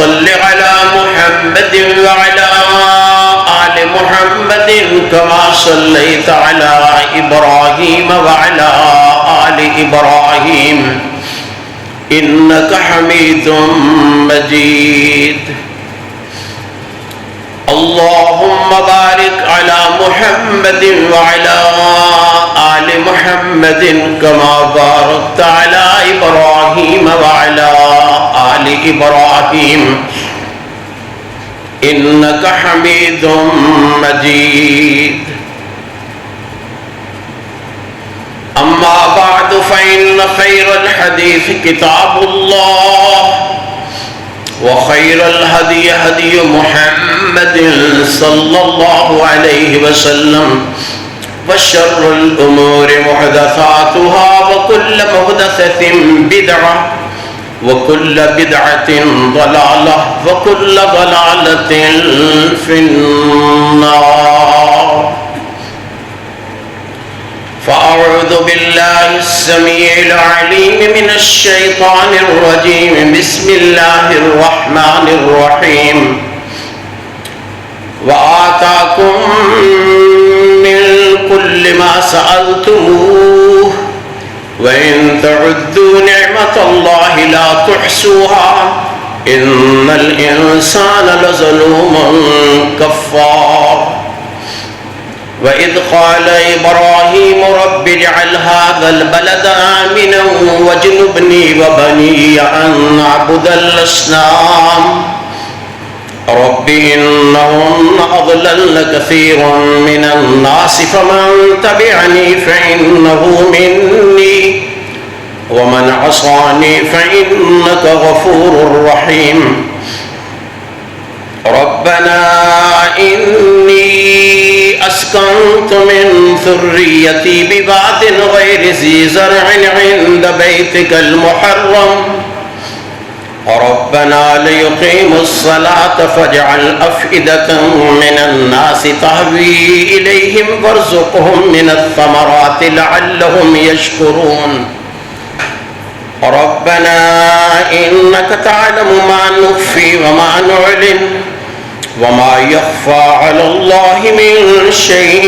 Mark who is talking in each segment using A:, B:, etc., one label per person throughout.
A: صل على محمد وعلى آل محمد كما صليت على إبراهيم وعلى آل إبراهيم إنك حميد مجيد. اللهم بارك على محمد وعلى آل محمد كما باركت على إبراهيم وعلى آل إبراهيم إنك حميد مجيد. أما بعد فإن خير الحديث كتاب الله وخير الهدي هدي محمد صلى الله عليه وسلم وشر الأمور محدثاتها وكل محدثة بدعة وكل بدعة ضلالة وكل ضلالة في النار. فأعوذ بالله السميع العليم من الشيطان الرجيم. بسم الله الرحمن الرحيم. وآتاكم من كل ما سألتموه وإن تعدوا نعمة الله لا تحصوها إن الإنسان لظلوم كفار. وإذ قال إبراهيم رب اجعل هذا البلد آمنا واجنبني وبني أن نعبد الأصنام رب إنهن أضللن كثيرا من الناس فمن تبعني فإنه مني ومن عصاني فإنك غفور رحيم. ربنا إني أسكنت من ذريتي بواد غير ذي زرع عند بيتك المحرم ربنا ليقيموا الصلاة فاجعل أفئدة من الناس تهوي إليهم وارزقهم من الثمرات لعلهم يشكرون. ربنا إنك تعلم ما نخفي وما نعلن وما يخفى على الله من شيء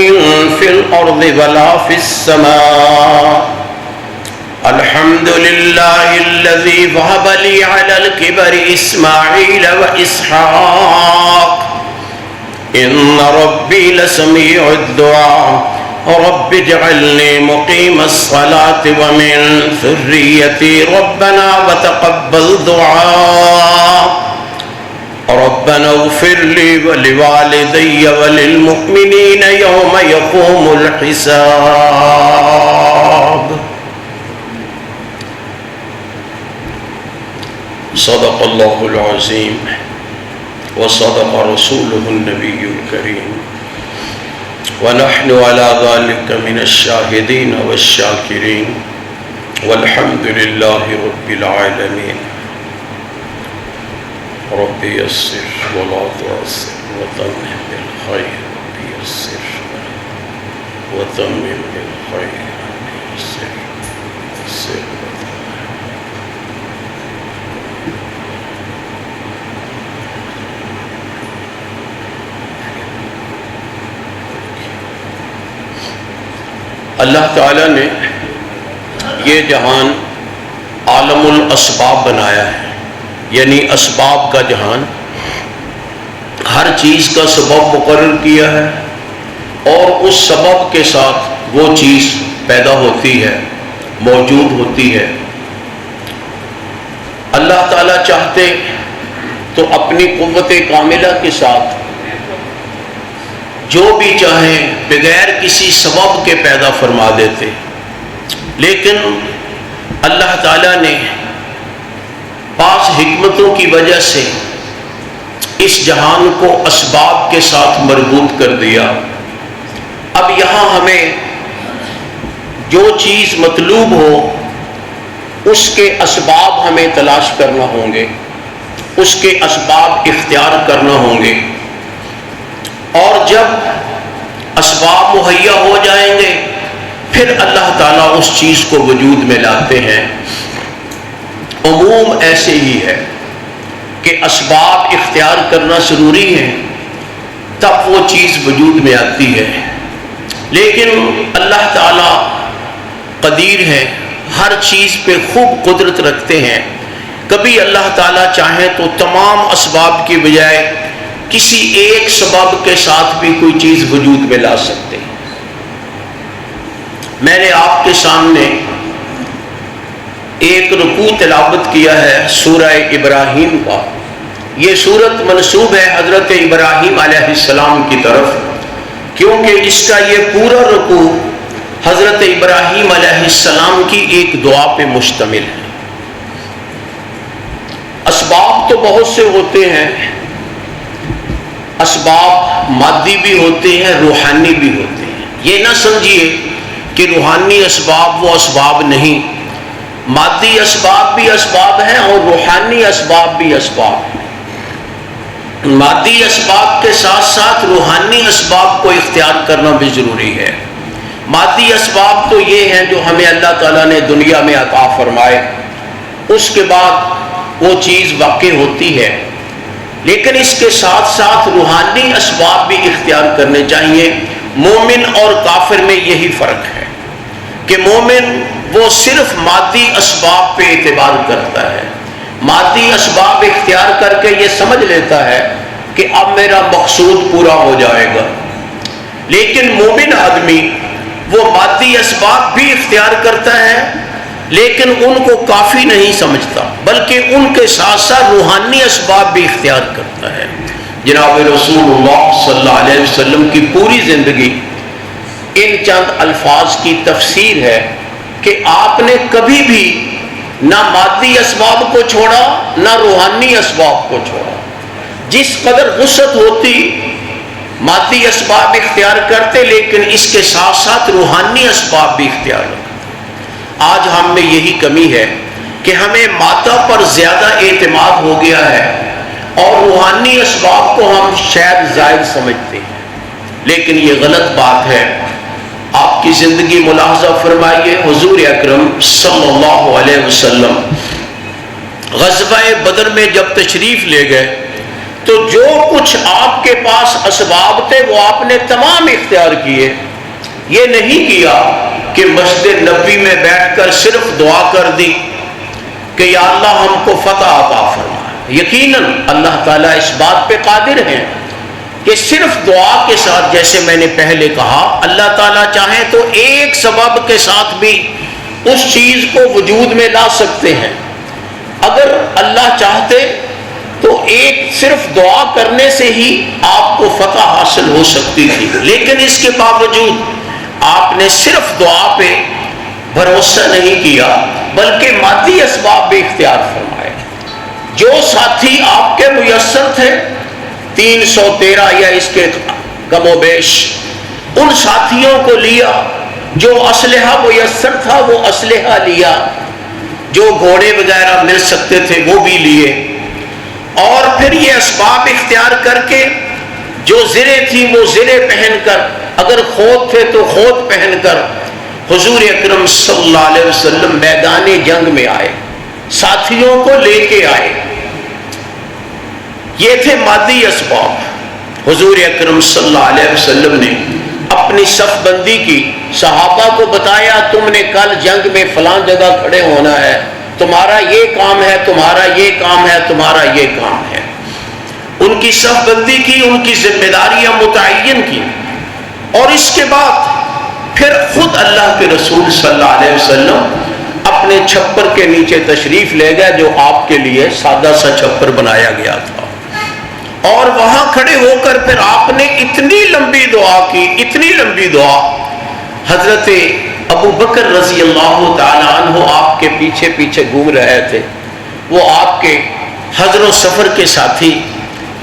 A: في الأرض ولا في السماء. الحمد لله الذي وهب لي على الكبر إسماعيل وإسحاق إن ربي لسميع الدعاء. رب اجعلني مقيم الصلاة ومن ذريتي ربنا وتقبل دعاء. ربنا اغفر لي ولوالدي وللمؤمنين يوم يقوم الحساب. صدق الله العظيم وصدق رسوله النبي الكريم ونحن على ذلك من الشاهدين والشاكرين والحمد لله رب العالمين. رب يسر ولا تعسر وتمم بالخير. رب يسر وتمم بالخير. رب يسر وتمم. اللہ تعالیٰ نے یہ جہان عالم الاسباب بنایا ہے، یعنی اسباب کا جہان. ہر چیز کا سبب مقرر کیا ہے اور اس سبب کے ساتھ وہ چیز پیدا ہوتی ہے، موجود ہوتی ہے. اللہ تعالیٰ چاہتے تو اپنی قوت کاملہ کے ساتھ جو بھی چاہیں بغیر کسی سبب کے پیدا فرما دیتے، لیکن اللہ تعالیٰ نے بعض حکمتوں کی وجہ سے اس جہان کو اسباب کے ساتھ مربوط کر دیا. اب یہاں ہمیں جو چیز مطلوب ہو اس کے اسباب ہمیں تلاش کرنا ہوں گے، اس کے اسباب اختیار کرنا ہوں گے، اور جب اسباب مہیا ہو جائیں گے پھر اللہ تعالیٰ اس چیز کو وجود میں لاتے ہیں. عموم ایسے ہی ہے. کہ اسباب اختیار کرنا ضروری ہے تب وہ چیز وجود میں آتی ہے. لیکن اللہ تعالیٰ قدیر ہے، ہر چیز پہ خوب قدرت رکھتے ہیں. کبھی اللہ تعالیٰ چاہیں تو تمام اسباب کی بجائے کسی ایک سبب کے ساتھ بھی کوئی چیز وجود میں لا سکتے ہیں. میں نے آپ کے سامنے ایک رکوع تلاوت کیا ہے سورہ ابراہیم کا. یہ سورت منسوب ہے حضرت ابراہیم علیہ السلام کی طرف، کیونکہ اس کا یہ پورا رکوع حضرت ابراہیم علیہ السلام کی ایک دعا پہ مشتمل ہے. اسباب تو بہت سے ہوتے ہیں، اسباب مادی بھی ہوتے ہیں، روحانی بھی ہوتے ہیں. یہ نہ سمجھیے کہ روحانی اسباب وہ اسباب نہیں، مادی اسباب بھی اسباب ہیں اور روحانی اسباب بھی اسباب ہیں. مادی اسباب کے ساتھ ساتھ روحانی اسباب کو اختیار کرنا بھی ضروری ہے. مادی اسباب تو یہ ہیں جو ہمیں اللہ تعالیٰ نے دنیا میں عطا فرمائے، اس کے بعد وہ چیز واقع ہوتی ہے. لیکن اس کے ساتھ ساتھ روحانی اسباب بھی اختیار کرنے چاہیے. مومن اور کافر میں یہی فرق ہے کہ مومن وہ صرف مادی اسباب پہ اعتبار کرتا ہے، مادی اسباب اختیار کر کے یہ سمجھ لیتا ہے کہ اب میرا مقصود پورا ہو جائے گا. لیکن مومن آدمی وہ مادی اسباب بھی اختیار کرتا ہے لیکن ان کو کافی نہیں سمجھتا، بلکہ ان کے ساتھ ساتھ روحانی اسباب بھی اختیار کرتا ہے. جناب رسول اللہ صلی اللہ علیہ وسلم کی پوری زندگی ان چند الفاظ کی تفسیر ہے کہ آپ نے کبھی بھی نہ مادی اسباب کو چھوڑا نہ روحانی اسباب کو چھوڑا. جس قدر وسعت ہوتی مادی اسباب اختیار کرتے، لیکن اس کے ساتھ ساتھ روحانی اسباب بھی اختیار کرتے. آج ہم میں یہی کمی ہے کہ ہمیں مادہ پر زیادہ اعتماد ہو گیا ہے اور روحانی اسباب کو ہم شاید زائد سمجھتے ہیں، لیکن یہ غلط بات ہے. آپ کی زندگی ملاحظہ فرمائیے، حضور اکرم صلی اللہ علیہ وسلم غزوہ بدر میں جب تشریف لے گئے تو جو کچھ آپ کے پاس اسباب تھے وہ آپ نے تمام اختیار کیے. یہ نہیں کیا کہ مسجد نبوی میں بیٹھ کر صرف دعا کر دی کہ یا اللہ ہم کو فتح عطا فرما. یقیناً اللہ تعالیٰ اس بات پہ قادر ہیں کہ صرف دعا کے ساتھ، جیسے میں نے پہلے کہا، اللہ تعالیٰ چاہیں تو ایک سبب کے ساتھ بھی اس چیز کو وجود میں لا سکتے ہیں. اگر اللہ چاہتے تو ایک صرف دعا کرنے سے ہی آپ کو فتح حاصل ہو سکتی تھی، لیکن اس کے باوجود آپ نے صرف دعا پہ بھروسہ نہیں کیا بلکہ مادی اسباب بھی اختیار فرمائے. جو ساتھی آپ کے میسر تھے 313 یا اس کے کم و بیش، ان ساتھیوں کو لیا. جو اسلحہ میسر تھا وہ اسلحہ لیا، جو گھوڑے وغیرہ مل سکتے تھے وہ بھی لیے، اور پھر یہ اسباب اختیار کر کے جو زریں تھیں وہ زریں پہن کر، اگر خود تھے تو خود پہن کر حضور اکرم صلی اللہ علیہ وسلم میدان جنگ میں آئے، ساتھیوں کو لے کے آئے. یہ تھے مادی اسباب. حضور اکرم صلی اللہ علیہ وسلم نے اپنی صف بندی کی، صحابہ کو بتایا تم نے کل جنگ میں فلاں جگہ کھڑے ہونا ہے، تمہارا یہ کام ہے، تمہارا یہ کام ہے، تمہارا یہ کام ہے. ان کی صف بندی کی، ان کی ذمہ داریاں متعین کی، اور اس کے بعد پھر خود اللہ کے رسول صلی اللہ علیہ وسلم اپنے چھپر کے نیچے تشریف لے گئے، جو آپ کے لیے سادہ سا چھپر بنایا گیا تھا. اور وہاں کھڑے ہو کر پھر آپ نے اتنی لمبی دعا کی، اتنی لمبی دعا. حضرت ابو بکر رضی اللہ تعالیٰ عنہ آپ کے پیچھے پیچھے گھوم رہے تھے. وہ آپ کے حضر و سفر کے ساتھی،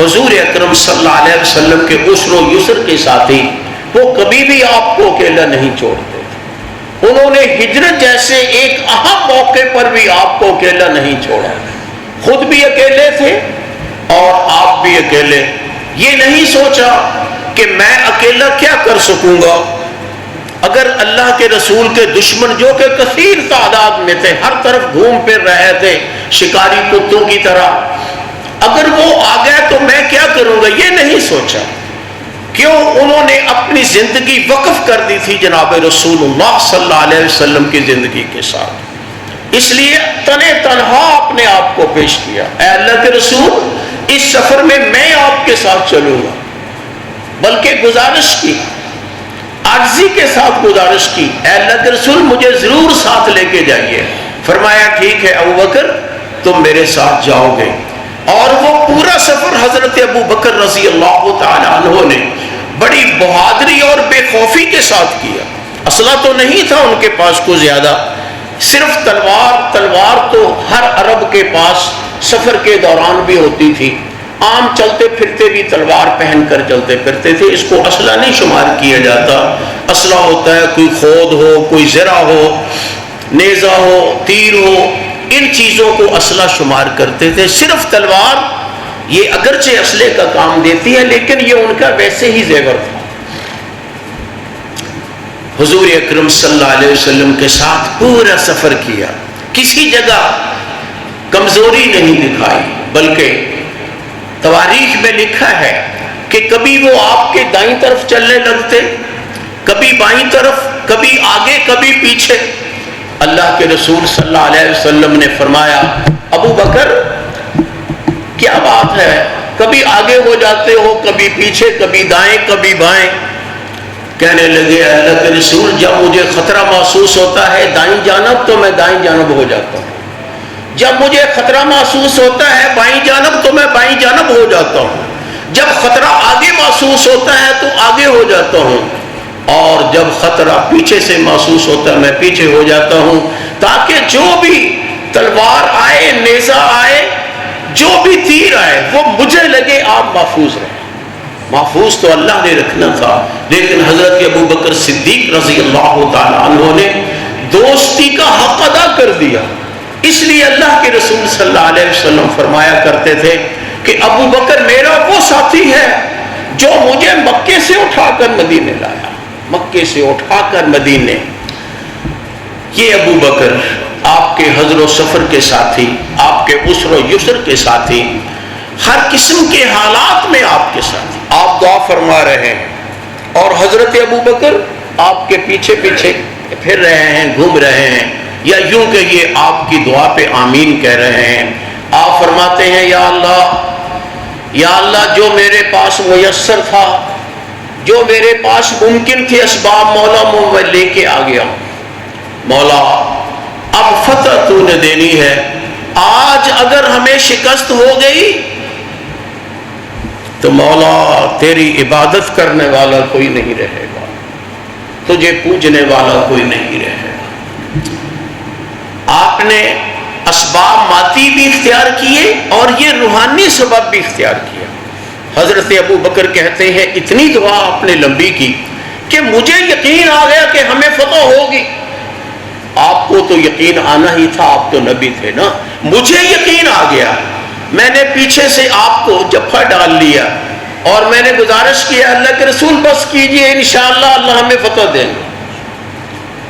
A: حضور اکرم صلی اللہ علیہ وسلم کے عسر و یسر کے ساتھی، وہ کبھی بھی آپ کو اکیلا نہیں چھوڑتے. انہوں نے ہجرت جیسے ایک اہم موقع پر بھی آپ کو اکیلا نہیں چھوڑا. خود بھی اکیلے تھے اور آپ بھی اکیلے. یہ نہیں سوچا کہ میں اکیلا کیا کر سکوں گا. اگر اللہ کے رسول کے دشمن جو کہ کثیر تعداد میں تھے، ہر طرف گھوم پھر رہے تھے شکاری کتوں کی طرح، اگر وہ آ گیا تو میں کیا کروں گا، یہ نہیں سوچا۔ کیوں؟ انہوں نے اپنی زندگی وقف کر دی تھی جناب رسول اللہ صلی اللہ علیہ وسلم کی زندگی کے ساتھ، اس لیے تنہا اپنے آپ کو پیش کیا، اے اللہ کے رسول اس سفر میں آپ کے ساتھ چلوں گا، بلکہ گزارش کی، عاجزی کے ساتھ گزارش کی، اے اللہ کے رسول مجھے ضرور ساتھ لے کے جائیے۔ فرمایا ٹھیک ہے ابو بکر تم میرے ساتھ جاؤ گے۔ اور وہ پورا سفر حضرت ابو بکر رضی اللہ تعالی عنہ نے بڑی بہادری اور بے خوفی کے ساتھ کیا۔ اسلحہ تو نہیں تھا ان کے پاس کوئی زیادہ، صرف تلوار تو ہر عرب کے پاس سفر کے دوران بھی ہوتی تھی، عام چلتے پھرتے بھی تلوار پہن کر چلتے پھرتے تھے، اس کو اسلحہ نہیں شمار کیا جاتا۔ اسلحہ ہوتا ہے کوئی خود ہو، کوئی زرہ ہو، نیزہ ہو، تیر ہو، ان چیزوں کو اسلحہ شمار کرتے تھے۔ صرف تلوار یہ اگرچہ اسلحے کا کام دیتی ہے لیکن یہ ان کا ویسے ہی زیور تھا۔ حضور اکرم صلی اللہ علیہ وسلم کے ساتھ پورا سفر کیا، کسی جگہ کمزوری نہیں دکھائی، بلکہ تواریخ میں لکھا ہے کہ کبھی وہ آپ کے دائیں طرف چلنے لگتے، کبھی بائیں طرف، کبھی آگے کبھی پیچھے۔ اللہ کے رسول صلی اللہ علیہ وسلم نے فرمایا ابو بکر کیا بات ہے، کبھی آگے ہو جاتے ہو، کبھی پیچھے، کبھی دائیں کبھی بائیں۔ کہنے لگے اللہ کے رسول جب مجھے خطرہ محسوس ہوتا ہے دائیں جانب تو میں دائیں جانب ہو جاتا ہوں، جب مجھے خطرہ محسوس ہوتا ہے بائیں جانب تو میں بائیں جانب ہو جاتا ہوں، جب خطرہ آگے محسوس ہوتا ہے تو آگے ہو جاتا ہوں، اور جب خطرہ پیچھے سے محسوس ہوتا ہے میں پیچھے ہو جاتا ہوں، تاکہ جو بھی تلوار آئے، نیزہ آئے، جو بھی تیر آئے وہ مجھے لگے آپ محفوظ رہیں۔ محفوظ تو اللہ نے رکھنا تھا، لیکن حضرت ابو بکر صدیق رضی اللہ تعالی عنہ نے دوستی کا حق ادا کر دیا۔ اس لیے اللہ کے رسول صلی اللہ علیہ وسلم فرمایا کرتے تھے کہ ابو بکر میرا وہ ساتھی ہے جو مجھے مکے سے اٹھا کر مدینے لایا، مکے سے اٹھا کر مدینے۔ یہ ابو بکر آپ کے حضر و سفر کے ساتھی، آپ کے عسر و یسر کے ساتھی، ہر قسم کے حالات میں آپ کے ساتھ، آپ دعا فرما رہے ہیں اور حضرت ابو بکر آپ کے پیچھے پیچھے پھر رہے ہیں، گھوم رہے ہیں، یا یوں کہ یہ آپ کی دعا پہ آمین کہہ رہے ہیں۔ آپ فرماتے ہیں یا اللہ جو میرے پاس میسر تھا، جو میرے پاس ممکن تھے اسباب، مولا میں لے کے آ گیا ہوں، مولا اب فتح تو نے دینی ہے، آج اگر ہمیں شکست ہو گئی تو مولا تیری عبادت کرنے والا کوئی نہیں رہے گا، تجھے پوجنے والا کوئی نہیں رہے گا۔ آپ نے اسباب مادی بھی اختیار کیے اور یہ روحانی سبب بھی اختیار کیا۔ حضرت ابو بکر کہتے ہیں اتنی دعا آپ نے لمبی کی کہ مجھے یقین آ گیا کہ ہمیں فتح ہوگی۔ آپ کو تو یقین آنا ہی تھا، آپ تو نبی تھے نا، مجھے یقین آ گیا، میں نے پیچھے سے آپ کو جفا ڈال لیا اور میں نے گزارش کیا اللہ کے رسول بس کیجئے انشاءاللہ اللہ ہمیں فتح دیں گے۔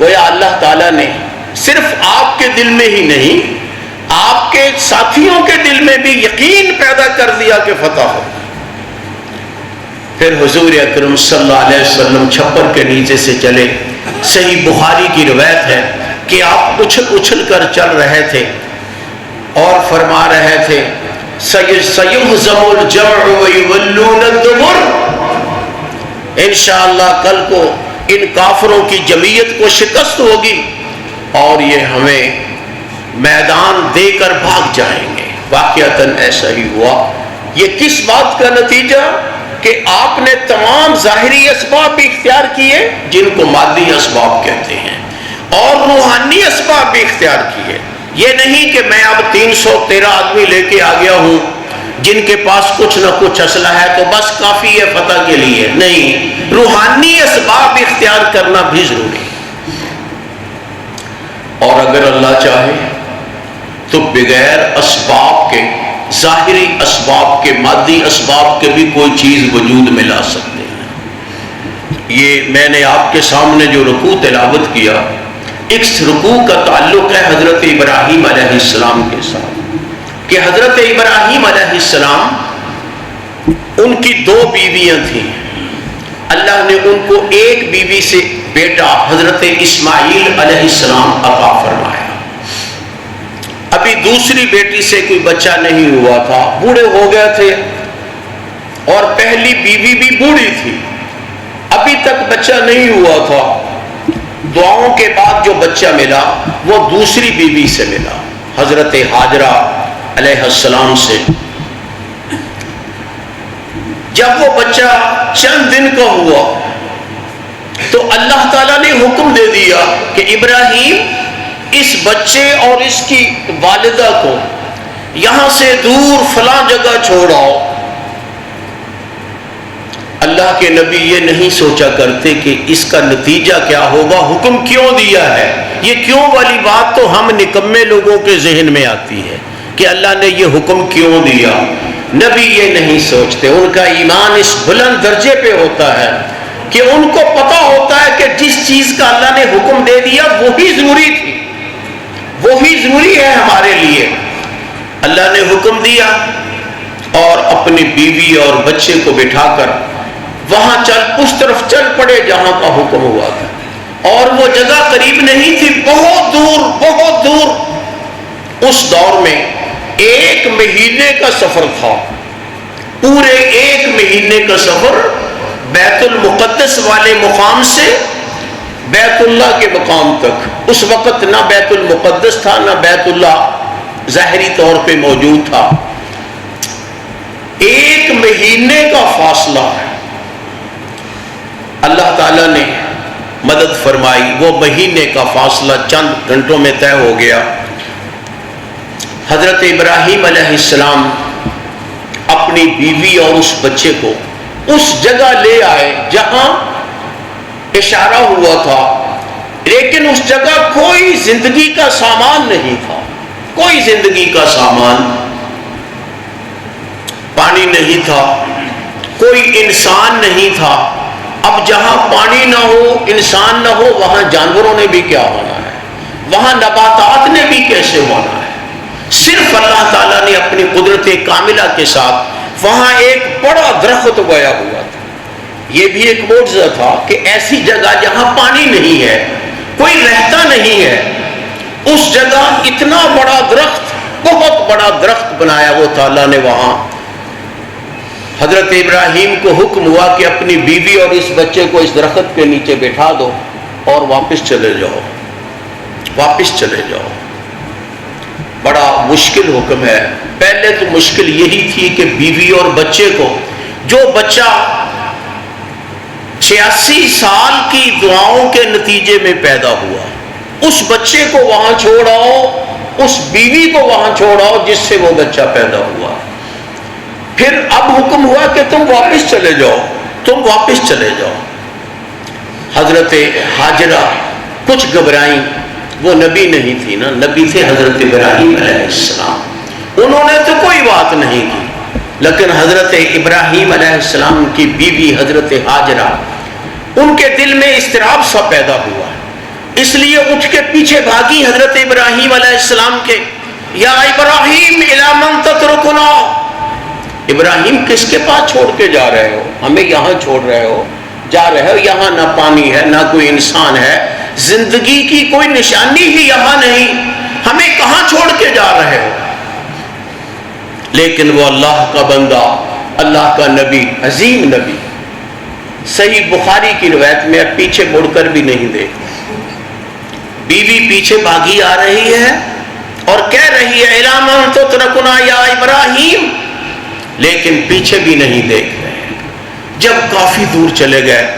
A: گویا اللہ تعالیٰ نے صرف آپ کے دل میں ہی نہیں، آپ کے ساتھیوں کے دل میں بھی یقین پیدا کر دیا کہ فتح ہو۔ پھر حضور اکرم صلی اللہ علیہ وسلم چھپر کے نیچے سے چلے۔ صحیح بخاری کی روایت ہے کہ آپ اچھل اچھل کر چل رہے تھے اور فرما رہے تھے سَيُهْزَمُ الْجَمْعُ وَيُوَلُّونَ الدُّبُرَ، انشاءاللہ کل کو ان کافروں کی جمعیت کو شکست ہوگی اور یہ ہمیں میدان دے کر بھاگ جائیں گے۔ واقعتاً ایسا ہی ہوا۔ یہ کس بات کا نتیجہ کہ آپ نے تمام ظاہری اسباب بھی اختیار کیے جن کو مادی اسباب کہتے ہیں، اور روحانی اسباب بھی اختیار کیے۔ یہ نہیں کہ میں اب 313 آدمی لے کے آ گیا ہوں جن کے پاس کچھ نہ کچھ اسلحہ ہے تو بس کافی ہے فتح کے لیے، نہیں، روحانی اسباب اختیار کرنا بھی ضروری ہے۔ اور اگر اللہ چاہے تو بغیر اسباب کے، ظاہری اسباب کے، مادی اسباب کے بھی کوئی چیز وجود میں لا سکتے ہیں۔ یہ میں نے آپ کے سامنے جو رکوع تلاوت کیا، اس رکوع کا تعلق ہے حضرت ابراہیم علیہ السلام کے ساتھ۔ کہ حضرت ابراہیم علیہ السلام ان کی 2 بیویاں تھیں. اللہ نے ان کو ایک بیوی سے بیٹا حضرت اسماعیل علیہ السلام عطا فرمایا. ابھی دوسری بیٹی سے کوئی بچہ نہیں ہوا تھا، بوڑھے ہو گئے تھے، اور پہلی بیوی بھی بوڑھی تھی، ابھی تک بچہ نہیں ہوا تھا. دعاؤں کے بعد جو بچہ ملا وہ دوسری بیوی سے ملا، حضرت ہاجرہ علیہ السلام سے. جب وہ بچہ چند دن کا ہوا تو اللہ تعالیٰ نے حکم دے دیا کہ ابراہیم اس بچے اور اس کی والدہ کو یہاں سے دور فلاں جگہ چھوڑاؤ. اللہ کے نبی یہ نہیں سوچا کرتے کہ اس کا نتیجہ کیا ہوگا، حکم کیوں دیا ہے. یہ کیوں والی بات تو ہم نکمے لوگوں کے ذہن میں آتی ہے کہ اللہ نے یہ حکم کیوں دیا. نبی یہ نہیں سوچتے، ان کا ایمان اس بلند درجے پہ ہوتا ہے کہ ان کو پتا ہوتا ہے کہ جس چیز کا اللہ نے حکم دے دیا وہی ضروری تھی، وہی ضروری ہے ہمارے لیے. اللہ نے حکم دیا اور اپنی بیوی اور بچے کو بٹھا کر وہاں اس طرف چل پڑے جہاں کا حکم ہوا تھا. اور وہ جگہ قریب نہیں تھی، بہت دور بہت دور. اس دور میں 1 مہینے کا سفر تھا، پورے 1 مہینے کا سفر بیت المقدس والے مقام سے بیت اللہ کے مقام تک. اس وقت نہ بیت المقدس تھا نہ بیت اللہ ظاہری طور پہ موجود تھا. 1 مہینے کا فاصلہ ہے. اللہ تعالیٰ نے مدد فرمائی، وہ مہینے کا فاصلہ چند گھنٹوں میں طے ہو گیا. حضرت ابراہیم علیہ السلام اپنی بیوی اور اس بچے کو اس جگہ لے آئے جہاں اشارہ ہوا تھا، لیکن اس جگہ کوئی زندگی کا سامان نہیں تھا، کوئی زندگی کا سامان. پانی نہیں تھا، کوئی انسان نہیں تھا. اب جہاں پانی نہ ہو، انسان نہ ہو، وہاں جانوروں نے بھی کیا ہونا ہے، وہاں نباتات نے بھی کیسے ہونا ہے. صرف اللہ تعالیٰ نے اپنی قدرت کاملہ کے ساتھ وہاں ایک بڑا درخت اگایا ہوا تھا. یہ بھی ایک معجزہ تھا کہ ایسی جگہ جہاں پانی نہیں ہے، کوئی رہتا نہیں ہے، اس جگہ اتنا بڑا درخت، بہت بڑا درخت بنایا وہ تعالیٰ نے وہاں. حضرت ابراہیم کو حکم ہوا کہ اپنی بیوی اور اس بچے کو اس درخت کے نیچے بٹھا دو اور واپس چلے جاؤ، واپس چلے جاؤ. بڑا مشکل حکم ہے. پہلے تو مشکل یہی تھی کہ بیوی اور بچے کو، جو بچہ 86 سال کی دعاؤں کے نتیجے میں پیدا ہوا، اس بچے کو وہاں چھوڑاؤ، اس بیوی کو وہاں چھوڑاؤ جس سے وہ بچہ پیدا ہوا. پھر اب حکم ہوا کہ تم واپس چلے جاؤ، تم واپس چلے جاؤ. حضرت ہاجرہ کچھ گھبرائیں، وہ نبی نہیں تھی نا، نبی تھے حضرت ابراہیم علیہ السلام. انہوں نے تو کوئی بات نہیں کی، لیکن حضرت ابراہیم علیہ السلام کی بیوی حضرت ہاجرہ، ان کے دل میں اضطراب سا پیدا ہوا. اس لیے اٹھ کے پیچھے بھاگی حضرت ابراہیم علیہ السلام کے. یا ابراہیم الی من تترکنا، ابراہیم کس کے پاس چھوڑ کے جا رہے ہو؟ ہمیں یہاں چھوڑ رہے ہو، جا رہے ہو، یہاں نہ پانی ہے نہ کوئی انسان ہے، زندگی کی کوئی نشانی ہی یہاں نہیں، ہمیں کہاں چھوڑ کے جا رہے ہو؟ لیکن وہ اللہ کا بندہ، اللہ کا نبی، عظیم نبی، صحیح بخاری کی روایت میں اب پیچھے مڑ کر بھی نہیں دیکھتے. بیوی پیچھے بھاگی آ رہی ہے اور کہہ رہی ہے الی من تترکنا یا ابراہیم، لیکن پیچھے بھی نہیں دیکھ رہے. جب کافی دور چلے گئے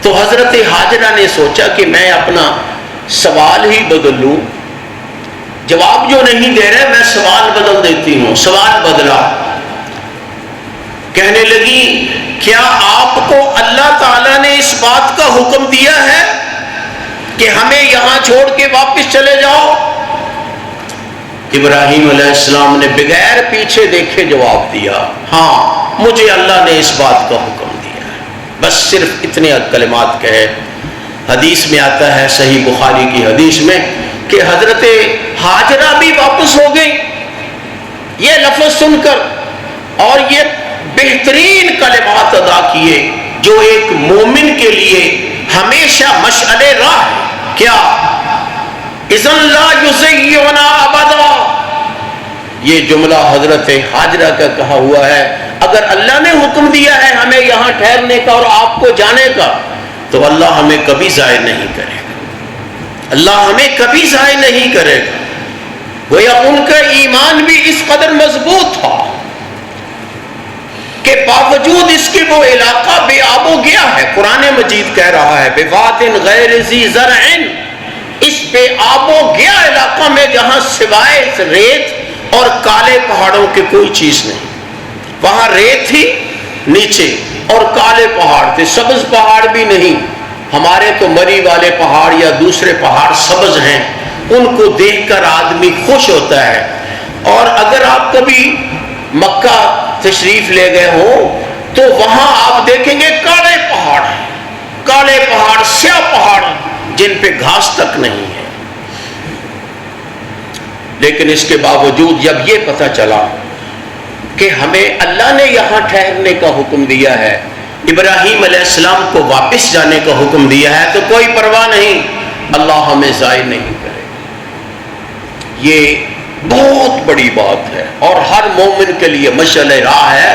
A: تو حضرت ہاجرہ نے سوچا کہ میں اپنا سوال ہی بدل لوں، جواب جو نہیں دے رہے میں سوال بدل دیتی ہوں. سوال بدلا، کہنے لگی کیا آپ کو اللہ تعالیٰ نے اس بات کا حکم دیا ہے کہ ہمیں یہاں چھوڑ کے واپس چلے جاؤ؟ ابراہیم علیہ السلام نے بغیر پیچھے دیکھے جواب دیا، ہاں مجھے اللہ نے اس بات کا حکم دیا ہے. بس صرف اتنے کلمات کہے. حدیث میں آتا ہے، صحیح بخاری کی حدیث میں، کہ حضرت ہاجرہ بھی واپس ہو گئی یہ لفظ سن کر اور یہ بہترین کلمات ادا کیے جو ایک مومن کے لیے ہمیشہ مشعل راہ ہے. کیا؟ اذن لا یضیعنا ابدا. یہ جملہ حضرت حاجرہ کا کہا ہوا ہے. اگر اللہ نے حکم دیا ہے ہمیں یہاں ٹھہرنے کا اور آپ کو جانے کا تو اللہ ہمیں کبھی ضائع نہیں کرے گا. اللہ ہمیں کبھی ضائع نہیں کرے گا. گویا ان کا ایمان بھی اس قدر مضبوط تھا کہ باوجود اس کے وہ علاقہ بے آب و گیا ہے. قرآن مجید کہہ رہا ہے بواد غیر ذی زرع، اس بے آب و گیا علاقہ میں جہاں سوائے ریت اور کالے پہاڑوں کے کوئی چیز نہیں. وہاں ریت تھی نیچے اور کالے پہاڑ تھے، سبز پہاڑ بھی نہیں. ہمارے تو مری والے پہاڑ یا دوسرے پہاڑ سبز ہیں، ان کو دیکھ کر آدمی خوش ہوتا ہے. اور اگر آپ کبھی مکہ تشریف لے گئے ہوں تو وہاں آپ دیکھیں گے کالے پہاڑ ہیں، کالے پہاڑ، سیاہ پہاڑ جن پہ گھاس تک نہیں ہے. لیکن اس کے باوجود جب یہ پتہ چلا کہ ہمیں اللہ نے یہاں ٹھہرنے کا حکم دیا ہے، ابراہیم علیہ السلام کو واپس جانے کا حکم دیا ہے، تو کوئی پرواہ نہیں، اللہ ہمیں ضائع نہیں کرے. یہ بہت بڑی بات ہے اور ہر مومن کے لیے مشعل راہ ہے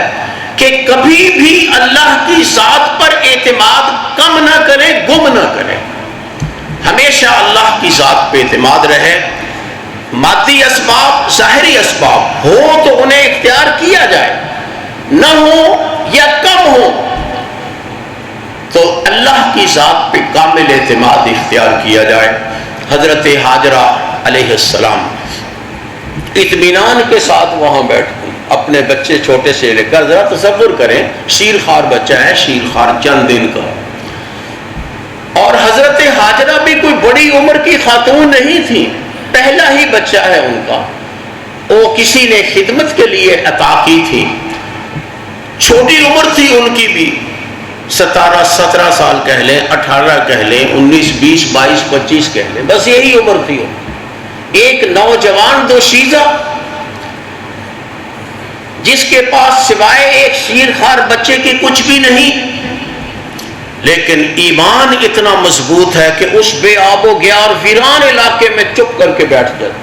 A: کہ کبھی بھی اللہ کی ذات پر اعتماد کم نہ کرے، گم نہ کرے. ہمیشہ اللہ کی ذات پہ اعتماد رہے. مادی اسباب، ظاہری اسباب ہو تو انہیں اختیار کیا جائے، نہ ہو یا کم ہو تو اللہ کی ذات پہ کامل اعتماد اختیار کیا جائے. حضرت حاجرہ علیہ السلام اطمینان کے ساتھ وہاں بیٹھ گئی اپنے بچے چھوٹے سے لے کر. ذرا تصور کریں، شیر خوار بچہ ہے، شیر خوار چند دن کا. اور حضرت حاجرہ بھی کوئی بڑی عمر کی خاتون نہیں تھی، پہلا ہی بچہ ہے ان کا. وہ کسی نے خدمت کے لیے عطا کی تھی. چھوٹی عمر تھی ان کی بھی، 17 سال کہہ لیں، 18 کہہ لیں، 19 20 22 25 کہہ لیں، بس یہی عمر تھی. ایک نوجوان دوشیزہ جس کے پاس سوائے ایک شیرخوار بچے کی کچھ بھی نہیں، لیکن ایمان اتنا مضبوط ہے کہ اس بے آب و گیا اور ویران علاقے میں چپ کر کے بیٹھ جاتی.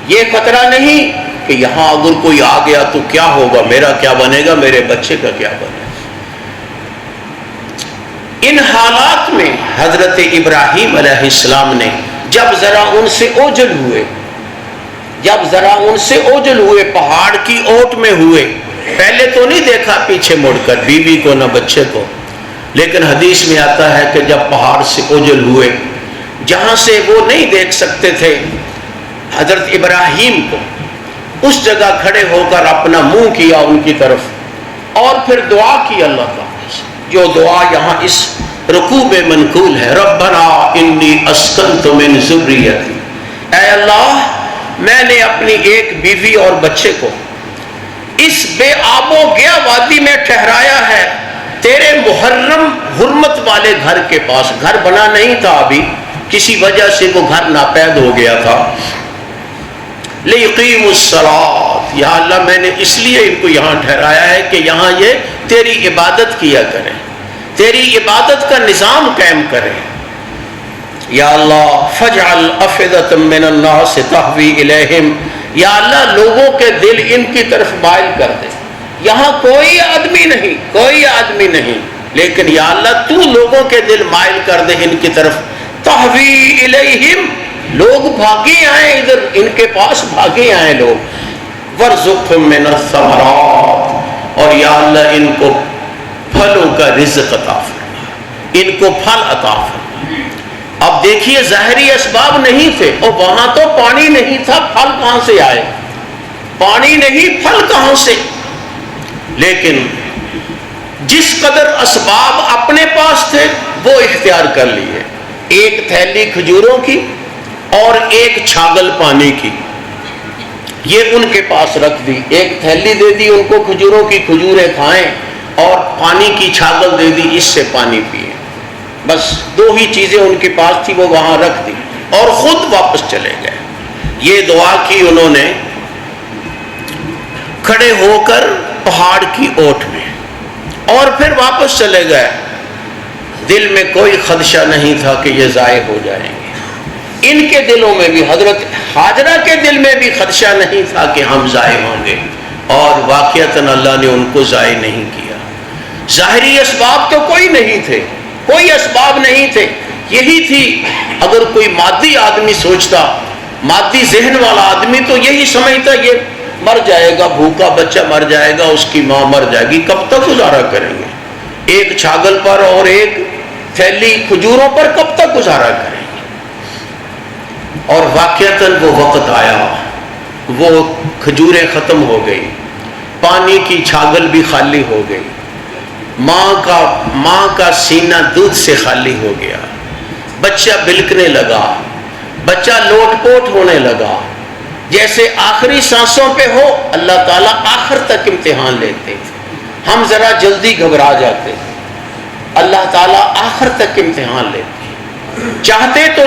A: یہ خطرہ نہیں کہ یہاں اگر کوئی آ گیا تو کیا ہوگا، میرا کیا بنے گا، میرے بچے کا کیا بنے گا. ان حالات میں حضرت ابراہیم علیہ السلام نے جب ذرا ان سے اوجل ہوئے، پہاڑ کی اوٹ میں ہوئے، پہلے تو نہیں دیکھا پیچھے مڑ کر بیوی کو نہ بچے کو، لیکن حدیث میں آتا ہے کہ جب پہاڑ سے اوجل ہوئے، جہاں سے وہ نہیں دیکھ سکتے تھے حضرت ابراہیم کو، اس جگہ کھڑے ہو کر اپنا منہ کیا ان کی طرف اور پھر دعا کی اللہ تعالیٰ سے، جو دعا یہاں اس رکوع میں منقول ہے. ربنا انی اسکنت من ذریتی، اے اللہ میں نے اپنی ایک بیوی اور بچے کو اس بے آب و گیا وادی میں ٹھہرایا ہے تیرے محرم حرمت والے گھر کے پاس. گھر بنا نہیں تھا ابھی، کسی وجہ سے وہ گھر ناپید ہو گیا تھا. لیقیموا الصلاۃ، یا اللہ میں نے اس لیے ان کو یہاں ٹھہرایا ہے کہ یہاں یہ تیری عبادت کیا کریں، تیری عبادت کا نظام قائم کریں. یا اللہ فجعل افئدۃ من الناس تہوی الیہم، یا اللہ لوگوں کے دل ان کی طرف مائل کر دے. یہاں کوئی آدمی نہیں، لیکن یا اللہ تو لوگوں کے دل مائل کر دے ان کی طرف. تہوی الیہم، لوگ بھاگے آئیں ادھر، ان کے پاس بھاگے آئیں لوگ. وارزقہم من الثمرات، اور یا اللہ ان کو پھلوں کا رزق عطا فرما، ان کو پھل عطا فرما. اب دیکھیے ظاہری اسباب نہیں تھے، اور وہاں تو پانی نہیں تھا، پھل کہاں سے آئے؟ پانی نہیں، پھل کہاں سے؟ لیکن جس قدر اسباب اپنے پاس تھے وہ اختیار کر لیے. ایک تھیلی کھجوروں کی اور ایک چھاگل پانی کی، یہ ان کے پاس رکھ دی. ایک تھیلی دے دی ان کو کھجوروں کی، کھجوریں کھائیں، اور پانی کی چھاگل دے دی، اس سے پانی پیئیں. بس دو ہی چیزیں ان کے پاس تھی، وہ وہاں رکھ دی اور خود واپس چلے گئے. یہ دعا کی انہوں نے کھڑے ہو کر پہاڑ کی اوٹ میں، اور پھر واپس چلے گئے۔ دل میں کوئی خدشہ نہیں تھا کہ یہ ضائع ہو جائیں گے۔ ان کے دلوں میں بھی، حضرت ہاجرہ کے دل میں بھی خدشہ نہیں تھا کہ ہم ضائع ہوں گے، اور واقعتاً اللہ نے ان کو ضائع نہیں کیا۔ ظاہری اسباب تو کوئی نہیں تھے، کوئی اسباب نہیں تھے، یہی تھی۔ اگر کوئی مادی آدمی سوچتا، مادی ذہن والا آدمی، تو یہی سمجھتا یہ مر جائے گا، بھوکا بچہ مر جائے گا، اس کی ماں مر جائے گی، کب تک گزارا کریں گے؟ ایک چھاگل پر اور ایک تھیلی کھجوروں پر کب تک گزارا کریں گے؟ اور واقعتاً وہ وقت آیا، وہ کھجوریں ختم ہو گئی، پانی کی چھاگل بھی خالی ہو گئی، ماں کا سینہ دودھ سے خالی ہو گیا، بچہ بلکنے لگا، بچہ لوٹ پوٹ ہونے لگا، جیسے آخری سانسوں پہ ہو۔ اللہ تعالیٰ آخر تک امتحان لیتے، ہم ذرا جلدی گھبرا جاتے، اللہ تعالیٰ آخر تک امتحان لیتے۔ چاہتے تو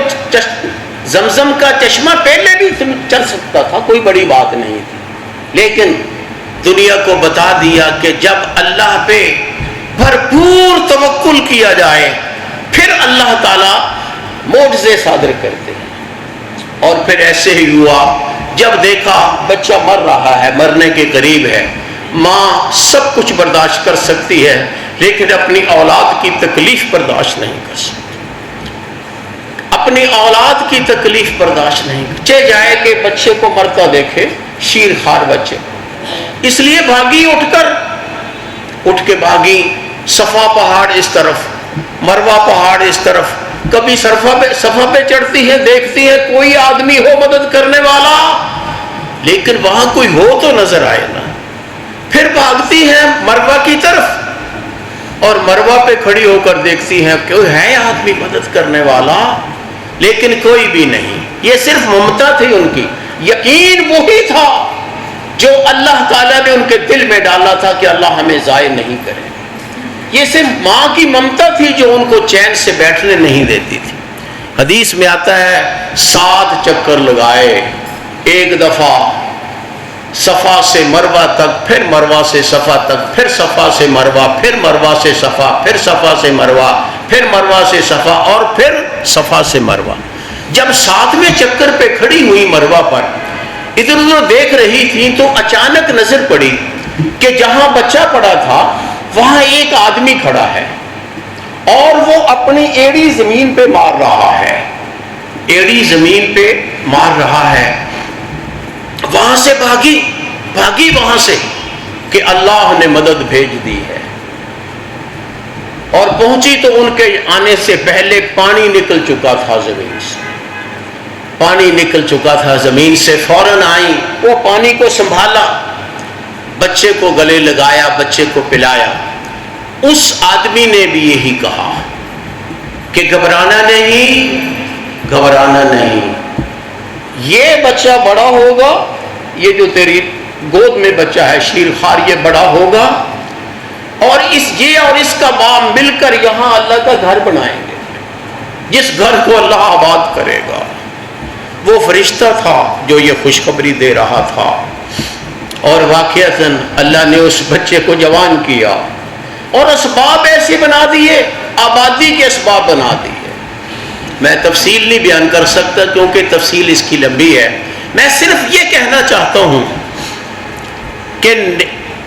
A: زمزم کا چشمہ پہلے بھی چل سکتا تھا، کوئی بڑی بات نہیں تھی، لیکن دنیا کو بتا دیا کہ جب اللہ پہ بھرپور توکل کیا جائے پھر اللہ تعالیٰ معجزے صادر کرتے ہیں۔ اور پھر ایسے ہی ہوا، جب دیکھا بچہ مر رہا ہے، مرنے کے قریب ہے، ماں سب کچھ برداشت کر سکتی ہے لیکن اپنی اولاد کی تکلیف برداشت نہیں کر سکتی، اپنی اولاد کی تکلیف برداشت نہیں کر، چاہے جائے کہ بچے کو مرتا دیکھے، شیر خوار بچے، اس لیے بھاگی، اٹھ کے بھاگی، صفا پہاڑ اس طرف، مروہ پہاڑ اس طرف، کبھی صفا پہ چڑھتی ہے، دیکھتی ہے کوئی آدمی ہو مدد کرنے والا، لیکن وہاں کوئی ہو تو نظر آئے نا، پھر بھاگتی ہے مروہ کی طرف، اور مروہ پہ کھڑی ہو کر دیکھتی ہیں کوئی ہے آدمی مدد کرنے والا، لیکن کوئی بھی نہیں۔ یہ صرف ممتا تھی ان کی، یقین وہی تھا جو اللہ تعالیٰ نے ان کے دل میں ڈالا تھا کہ اللہ ہمیں ضائع نہیں کرے۔ یہ صرف ماں کی ممتا تھی جو ان کو چین سے بیٹھنے نہیں دیتی تھی۔ حدیث میں آتا ہے 7 چکر لگائے، ایک دفعہ صفا سے مروہ تک، پھر مروہ سے صفا تک، پھر صفا سے مروہ، پھر مروہ سے صفا، پھر صفا سے مروہ، پھر مروہ سے صفا، اور پھر صفا سے مروہ۔ جب 7ویں چکر پہ کھڑی ہوئی مروہ پر، ادھر ادھر دیکھ رہی تھی تو اچانک نظر پڑی کہ جہاں بچہ پڑا تھا وہاں ایک آدمی کھڑا ہے، اور وہ اپنی ایڑی زمین پہ مار رہا ہے، ایڑی زمین پہ مار رہا ہے۔ وہاں سے بھاگی وہاں سے کہ اللہ نے مدد بھیج دی ہے، اور پہنچی تو ان کے آنے سے پہلے پانی نکل چکا تھا زمین سے، پانی نکل چکا تھا زمین سے، فوراً آئی، وہ پانی کو سنبھالا، بچے کو گلے لگایا، بچے کو پلایا۔ اس آدمی نے بھی یہی کہا کہ گھبرانا نہیں، یہ بچہ بڑا ہوگا، یہ جو تیری گود میں بچہ ہے شیر خوار، یہ بڑا ہوگا، اور یہ اور اس کا باپ مل کر یہاں اللہ کا گھر بنائیں گے، جس گھر کو اللہ آباد کرے گا۔ وہ فرشتہ تھا جو یہ خوشخبری دے رہا تھا، اور واقعتاً اللہ نے اس بچے کو جوان کیا، اور اسباب ایسے بنا دیے، آبادی کے اسباب بنا دیے۔ میں تفصیل نہیں بیان کر سکتا کیونکہ تفصیل اس کی لمبی ہے، میں صرف یہ کہنا چاہتا ہوں کہ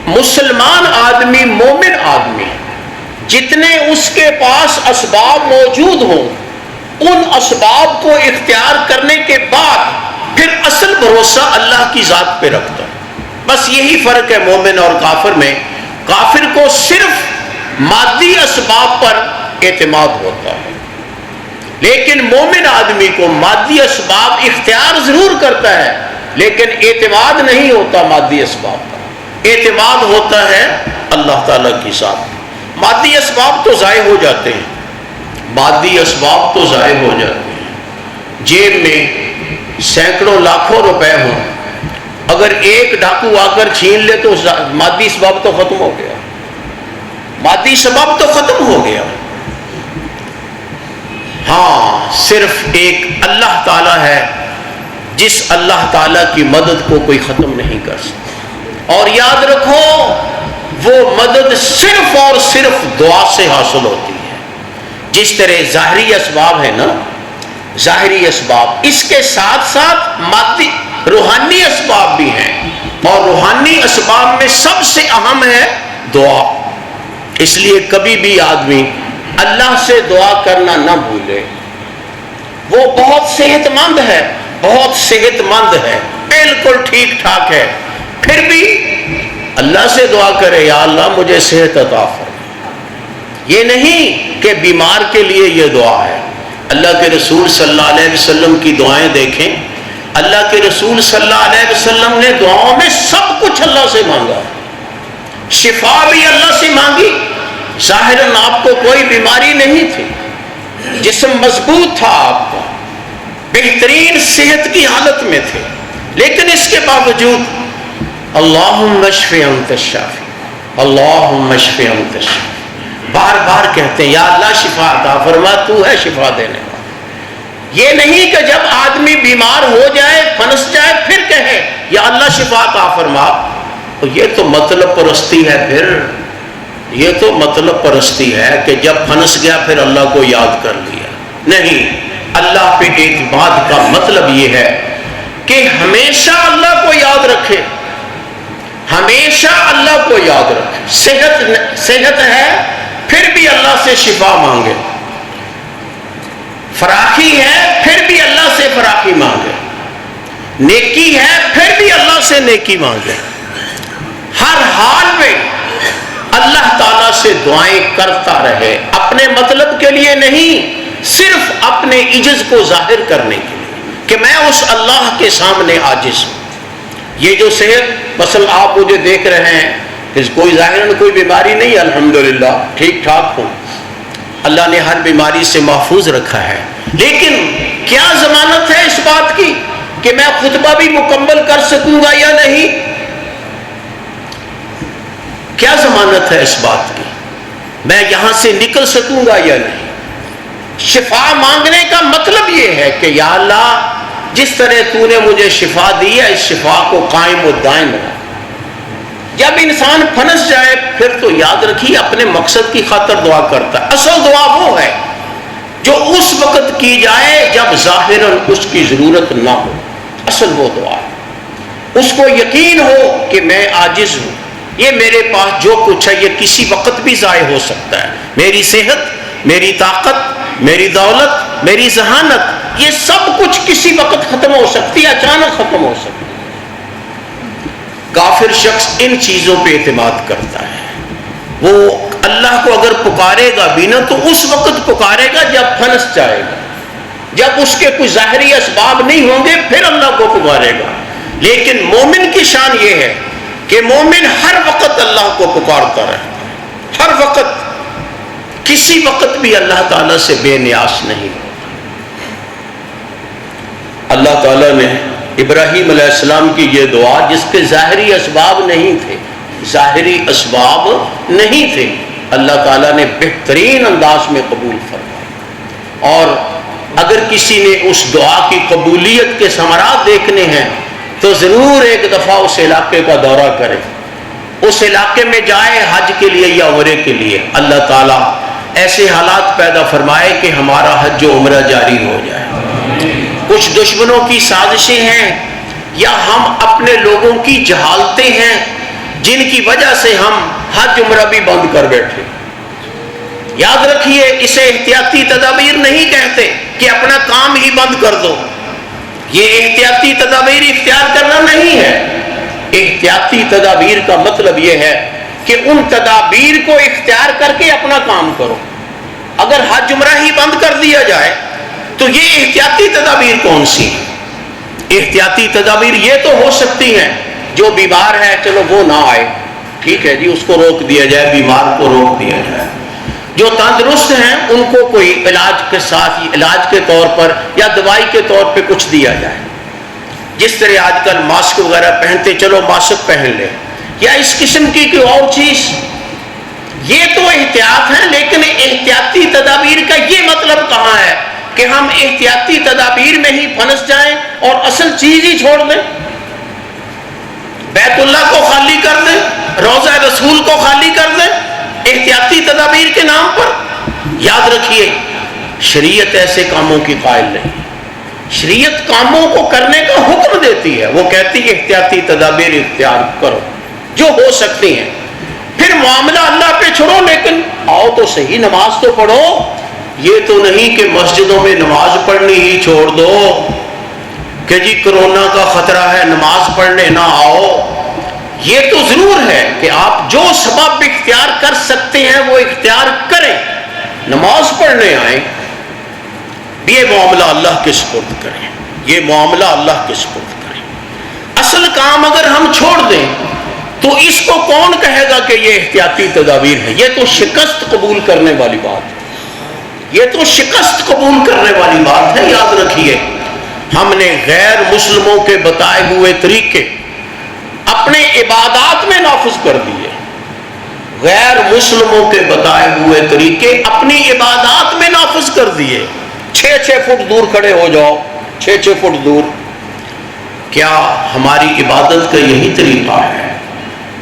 A: مسلمان آدمی، مومن آدمی، جتنے اس کے پاس اسباب موجود ہوں، ان اسباب کو اختیار کرنے کے بعد پھر اصل بھروسہ اللہ کی ذات پہ رکھتا ہے۔ بس یہی فرق ہے مومن اور کافر میں۔ کافر کو صرف مادی اسباب پر اعتماد ہوتا ہے، لیکن مومن آدمی کو مادی اسباب اختیار ضرور کرتا ہے لیکن اعتماد نہیں ہوتا مادی اسباب پر، اعتماد ہوتا ہے اللہ تعالیٰ کی ذات۔ مادی اسباب تو ضائع ہو جاتے ہیں، مادی اسباب تو ضائع ہو جاتے ہیں، جیب میں سینکڑوں لاکھوں روپے ہوں، اگر ایک ڈاکو آ کر چھین لے تو مادی اسباب تو ختم ہو گیا، مادی سبب تو ختم ہو گیا۔ ہاں، صرف ایک اللہ تعالیٰ ہے جس اللہ تعالیٰ کی مدد کو کوئی ختم نہیں کر سکتا۔ اور یاد رکھو وہ مدد صرف اور صرف دعا سے حاصل ہوتی ہے۔ جس طرح ظاہری اسباب ہے نا، ظاہری اسباب، اس کے ساتھ ساتھ مادی روحانی اسباب بھی ہیں، اور روحانی اسباب میں سب سے اہم ہے دعا۔ اس لیے کبھی بھی آدمی اللہ سے دعا کرنا نہ بھولے۔ وہ بہت صحت مند ہے، بہت صحت مند ہے، بالکل ٹھیک ٹھاک ہے، پھر بھی اللہ سے دعا کرے یا اللہ مجھے صحت عطا فرما۔ یہ نہیں کہ بیمار کے لیے یہ دعا ہے۔ اللہ کے رسول صلی اللہ علیہ وسلم کی دعائیں دیکھیں، اللہ کے رسول صلی اللہ علیہ وسلم نے دعاؤں میں سب کچھ اللہ سے مانگا، شفا بھی اللہ سے مانگی۔ ظاہراً آپ کو کوئی بیماری نہیں تھی، جسم مضبوط تھا، آپ کا بہترین صحت کی حالت میں تھے، لیکن اس کے باوجود اللہم اشف انت الشافی، اللہم اشف انت الشافی، بار بار کہتے ہیں یا اللہ شفا عطا فرما، تو ہے شفا دینے والا۔ یہ نہیں کہ جب آدمی بیمار ہو جائے، پھنس جائے، پھر کہے یا اللہ شفا عطا فرما، تو یہ تو مطلب پرستی ہے، پھر یہ تو مطلب پرستی ہے کہ جب پھنس گیا پھر اللہ کو یاد کر لیا۔ نہیں، اللہ پہ اعتماد کا مطلب یہ ہے کہ ہمیشہ اللہ کو یاد رکھے، ہمیشہ اللہ کو یاد رکھے۔ صحت ہے پھر بھی اللہ سے شفا مانگے، فراخی ہے پھر بھی اللہ سے فراخی مانگے، نیکی ہے پھر بھی اللہ سے نیکی مانگے۔ ہر حال میں اللہ تعالیٰ سے دعائیں کرتا رہے، اپنے مطلب کے لیے نہیں، صرف اپنے عجز کو ظاہر کرنے کے لیے کہ میں اس اللہ کے سامنے عاجز ہوں۔ یہ جو صحت، مثلا آپ مجھے دیکھ رہے ہیں کہ کوئی ظاہراً کوئی بیماری نہیں، الحمدللہ ٹھیک ٹھاک ہوں، اللہ نے ہر بیماری سے محفوظ رکھا ہے، لیکن کیا ضمانت ہے اس بات کی کہ میں خطبہ بھی مکمل کر سکوں گا یا نہیں؟ کیا ضمانت ہے اس بات کی؟ میں یہاں سے نکل سکوں گا یا نہیں؟ شفا مانگنے کا مطلب یہ ہے کہ یا اللہ جس طرح تو نے مجھے شفا دی ہے، اس شفا کو قائم و دائم رکھ۔ جب انسان پھنس جائے پھر تو یاد رکھیے اپنے مقصد کی خاطر دعا کرتا ہے۔ اصل دعا وہ ہے جو اس وقت کی جائے جب ظاہراً اس کی ضرورت نہ ہو، اصل وہ دعا ہے۔ اس کو یقین ہو کہ میں عاجز ہوں، یہ میرے پاس جو کچھ ہے یہ کسی وقت بھی ضائع ہو سکتا ہے، میری صحت، میری طاقت، میری دولت، میری ذہانت، یہ سب کچھ کسی وقت ختم ہو سکتی ہے، اچانک ختم ہو سکتی ہے۔ کافر شخص ان چیزوں پہ اعتماد کرتا ہے، وہ اللہ کو اگر پکارے گا بھی نہ تو اس وقت پکارے گا جب پھنس جائے گا، جب اس کے کوئی ظاہری اسباب نہیں ہوں گے پھر اللہ کو پکارے گا۔ لیکن مومن کی شان یہ ہے کہ مومن ہر وقت اللہ کو پکارتا رہتا ہے، ہر وقت، کسی وقت بھی اللہ تعالیٰ سے بے نیاز نہیں۔ اللہ تعالیٰ نے ابراہیم علیہ السلام کی یہ دعا جس کے ظاہری اسباب نہیں تھے، ظاہری اسباب نہیں تھے، اللہ تعالیٰ نے بہترین انداز میں قبول فرمایا۔ اور اگر کسی نے اس دعا کی قبولیت کے ثمرات دیکھنے ہیں تو ضرور ایک دفعہ اس علاقے کا دورہ کرے، اس علاقے میں جائے حج کے لیے یا عمرے کے لیے، اللہ تعالیٰ ایسے حالات پیدا فرمائے کہ ہمارا حج و عمرہ جاری ہو جائے۔ کچھ دشمنوں کی سازشیں ہیں یا ہم اپنے لوگوں کی جہالتیں ہیں جن کی وجہ سے ہم حج عمرہ بھی بند کر بیٹھے۔ یاد رکھیے اسے احتیاطی تدابیر نہیں کہتے کہ اپنا کام ہی بند کر دو، یہ احتیاطی تدابیر اختیار کرنا نہیں ہے۔ احتیاطی تدابیر کا مطلب یہ ہے کہ ان تدابیر کو اختیار کر کے اپنا کام کرو۔ اگر حج عمرہ ہی بند کر دیا جائے تو یہ احتیاطی تدابیر کون سی؟ احتیاطی تدابیر یہ تو ہو سکتی ہیں جو بیمار ہے چلو وہ نہ آئے، ٹھیک ہے جی، اس کو روک دیا جائے، بیمار کو روک دیا جائے۔ جو تندرست ہیں ان کو کوئی علاج کے ساتھ، علاج کے طور پر یا دوائی کے طور پہ کچھ دیا جائے، جس طرح آج کل ماسک وغیرہ پہنتے چلو ماسک پہن لے، یا اس قسم کی کوئی اور چیز۔ یہ تو احتیاط ہے، لیکن احتیاطی تدابیر کا یہ مطلب کہاں ہے کہ ہم احتیاطی تدابیر میں ہی پھنس جائیں اور اصل چیز ہی چھوڑ دیں؟ بیت اللہ کو خالی کر دیں، روضہ رسول کو خالی کر دیں احتیاطی تدابیر کے نام پر؟ یاد رکھیے، شریعت ایسے کاموں کی قائل نہیں۔ شریعت کاموں کو کرنے کا حکم دیتی ہے، وہ کہتی ہے احتیاطی تدابیر اختیار کرو جو ہو سکتی ہیں، پھر معاملہ اللہ پہ چھوڑو، لیکن آؤ تو صحیح، نماز تو پڑھو۔ یہ تو نہیں کہ مسجدوں میں نماز پڑھنی ہی چھوڑ دو کہ جی کرونا کا خطرہ ہے نماز پڑھنے نہ آؤ۔ یہ تو ضرور ہے کہ آپ جو سبب اختیار کر سکتے ہیں وہ اختیار کریں، نماز پڑھنے آئیں، یہ معاملہ اللہ کے سپرد کریں، یہ معاملہ اللہ کے سپرد کریں۔ اصل کام اگر ہم چھوڑ دیں تو اس کو کون کہے گا کہ یہ احتیاطی تدابیر ہے؟ یہ تو شکست قبول کرنے والی بات ہے، یہ تو شکست قبول کرنے والی بات ہے۔ یاد رکھیے، ہم نے غیر مسلموں کے بتائے ہوئے طریقے اپنے عبادات میں نافذ کر دیے، غیر مسلموں کے بتائے ہوئے طریقے اپنی عبادات میں نافذ کر دیے۔ 6 فٹ دور کھڑے ہو جاؤ، 6 فٹ دور۔ کیا ہماری عبادت کا یہی طریقہ ہے؟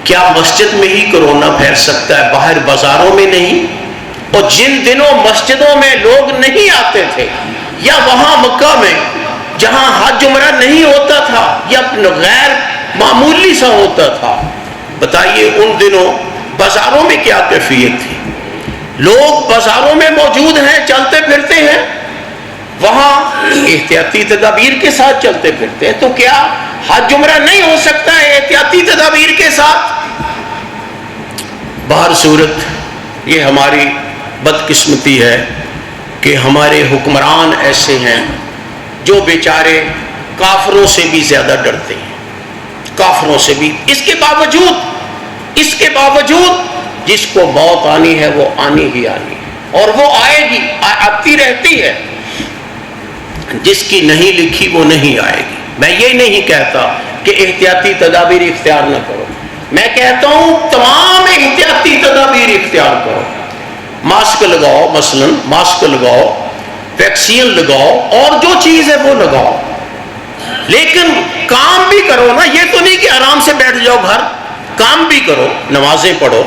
A: کیا مسجد میں ہی کرونا پھیل سکتا ہے، باہر بازاروں میں نہیں؟ اور جن دنوں مسجدوں میں لوگ نہیں آتے تھے، یا وہاں مکہ میں جہاں حج عمرہ نہیں ہوتا تھا یا غیر معمولی سا ہوتا تھا، بتائیے ان دنوں بازاروں میں کیا کیفیت تھی؟ لوگ بازاروں میں موجود ہیں، چلتے پھرتے ہیں، وہاں احتیاطی تدابیر کے ساتھ چلتے پھرتے ہیں، تو کیا حج عمرہ نہیں ہو سکتا ہے احتیاطی تدابیر کے ساتھ؟ بہر صورت یہ ہماری بدقسمتی ہے کہ ہمارے حکمران ایسے ہیں جو بیچارے کافروں سے بھی زیادہ ڈرتے ہیں، کافروں سے بھی۔ اس کے باوجود جس کو موت آنی ہے وہ آنی ہی آنی ہے، اور وہ آئے گی، آتی رہتی ہے۔ جس کی نہیں لکھی وہ نہیں آئے گی۔ میں یہ نہیں کہتا کہ احتیاطی تدابیر اختیار نہ کرو، میں کہتا ہوں تمام احتیاطی تدابیر اختیار کرو۔ ماسک لگاؤ، مثلا ماسک لگاؤ، ویکسین لگاؤ، اور جو چیز ہے وہ لگاؤ، لیکن کام بھی کرو نا۔ یہ تو نہیں کہ آرام سے بیٹھ جاؤ گھر، کام بھی کرو، نمازیں پڑھو،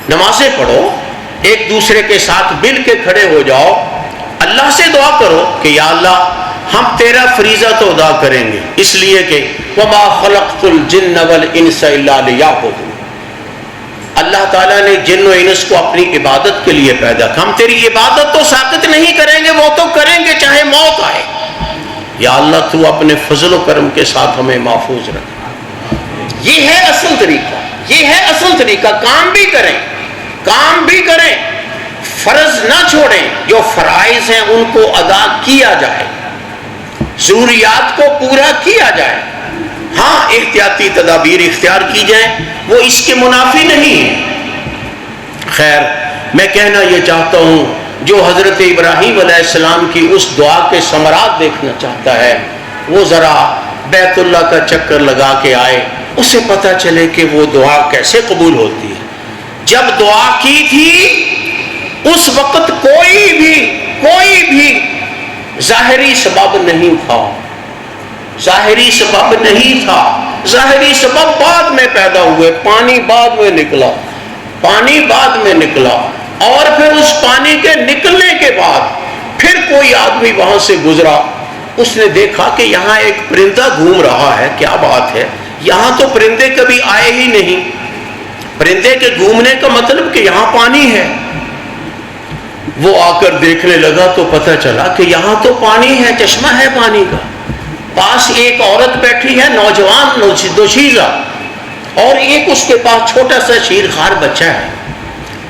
A: نمازیں پڑھو، ایک دوسرے کے ساتھ مل کے کھڑے ہو جاؤ، اللہ سے دعا کرو کہ یا اللہ ہم تیرا فریضہ تو ادا کریں گے، اس لیے کہ وَمَا خَلَقْتُ الْجِنَّ وَالْإِنسَ إِلَّا لِيَعْبُدُونِ۔ اللہ تعالیٰ نے جن و انس کو اپنی عبادت کے لیے پیدا کیا، ہم تیری عبادت تو ساقط نہیں کریں گے، وہ تو کریں گے چاہے موت آئے۔ یا اللہ تو اپنے فضل و کرم کے ساتھ ہمیں محفوظ رکھ۔ یہ ہے اصل طریقہ، یہ ہے اصل طریقہ۔ کام بھی کریں، کام بھی کریں، فرض نہ چھوڑیں، جو فرائض ہیں ان کو ادا کیا جائے، ضروریات کو پورا کیا جائے۔ ہاں احتیاطی تدابیر اختیار کی جائیں، وہ اس کے منافی نہیں ہیں۔ خیر، میں کہنا یہ چاہتا ہوں، جو حضرت ابراہیم علیہ السلام کی اس دعا کے ثمرات دیکھنا چاہتا ہے وہ ذرا بیت اللہ کا چکر لگا کے آئے، اسے پتہ چلے کہ وہ دعا کیسے قبول ہوتی ہے۔ جب دعا کی تھی اس وقت کوئی بھی ظاہری سبب نہیں تھا، ظاہری سبب نہیں تھا، ظاہری سبب بعد میں پیدا ہوئے، پانی بعد میں نکلا، پانی بعد میں نکلا، اور پھر اس پانی کے نکلنے کے بعد پھر کوئی آدمی وہاں سے گزرا، اس نے دیکھا کہ یہاں ایک پرندہ گھوم رہا ہے، کیا بات ہے، یہاں تو پرندے کبھی آئے ہی نہیں۔ پرندے کے گھومنے کا مطلب کہ یہاں پانی ہے۔ وہ آ کر دیکھنے لگا تو پتہ چلا کہ یہاں تو پانی ہے، چشمہ ہے پانی کا۔ پاس ایک عورت بیٹھی ہے، نوجوان دوشیزہ، اور ایک اس کے پاس چھوٹا سا شیرخوار بچہ ہے۔